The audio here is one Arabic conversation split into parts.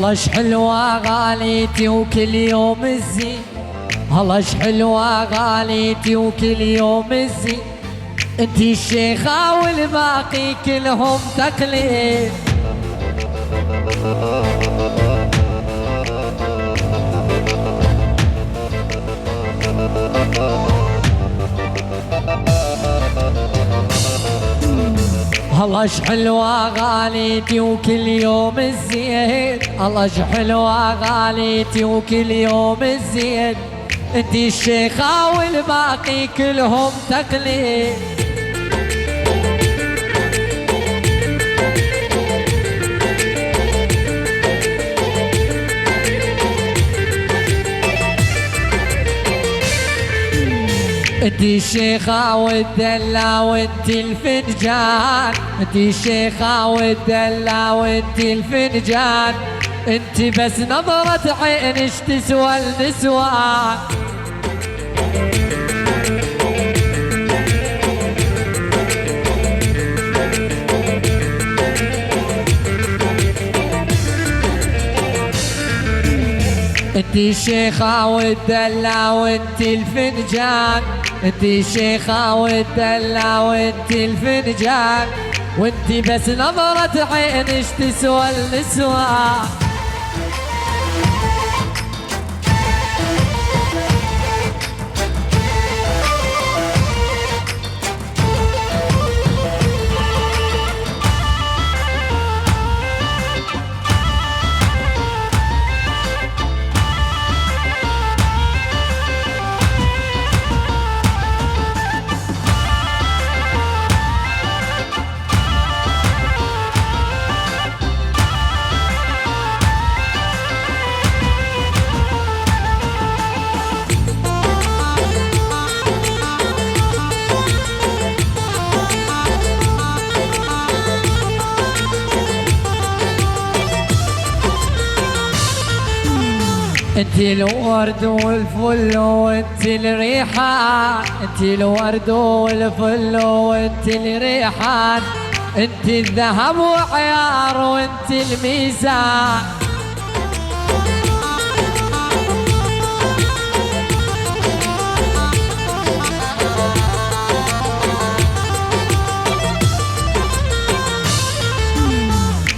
الله شحلوة غاليتي وكل يوم الزين، الله شحلوة غاليتي وكل يوم الزين، انتي الشيخة والباقي كلهم تقليد. الله شحلوة غاليتي وكل يوم الزين، الله شحلوة غاليتي وكل يوم الزين، انتي الشيخة والباقي كلهم تقليد. انتي الشيخة والدلة وانتي الفنجان، انتي الشيخة والدلة وانتي الفنجان، انتي بس نظرة عينش تسوى النسوان. انتي الشيخة والدلة وانتي الفنجان، انتي الشيخة والدلة وانتي الفنجان، وانتي بس نظرة عينش تسوى النسوان. انتي الورد والفل وانتي الريحان، انتي الورد والفل وانتي الريحان، انتي الذهب وعيار وانتي الميزان.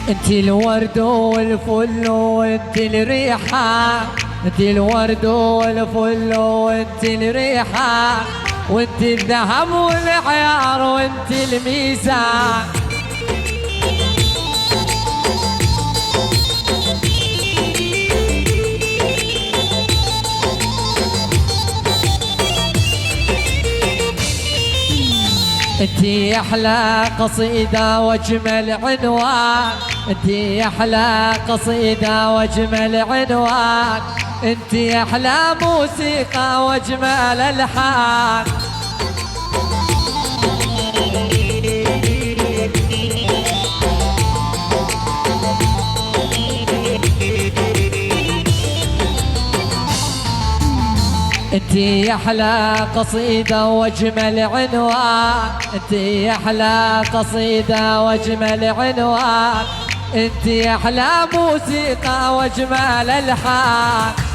انتي الورد والفل وانتي الريحان، انتي الورد والفل وانتي الريحان، وانتي الذهب والعيار وانتي الميزان. انتي احلى قصيدة واجمل عنوان، انتي احلى قصيدة واجمل عنوان، انتي احلى موسيقى واجمل الحان. انتي احلى قصيدة واجمل عنوان، انتي احلى قصيدة واجمل عنوان، انتي احلى موسيقى واجمل الحان.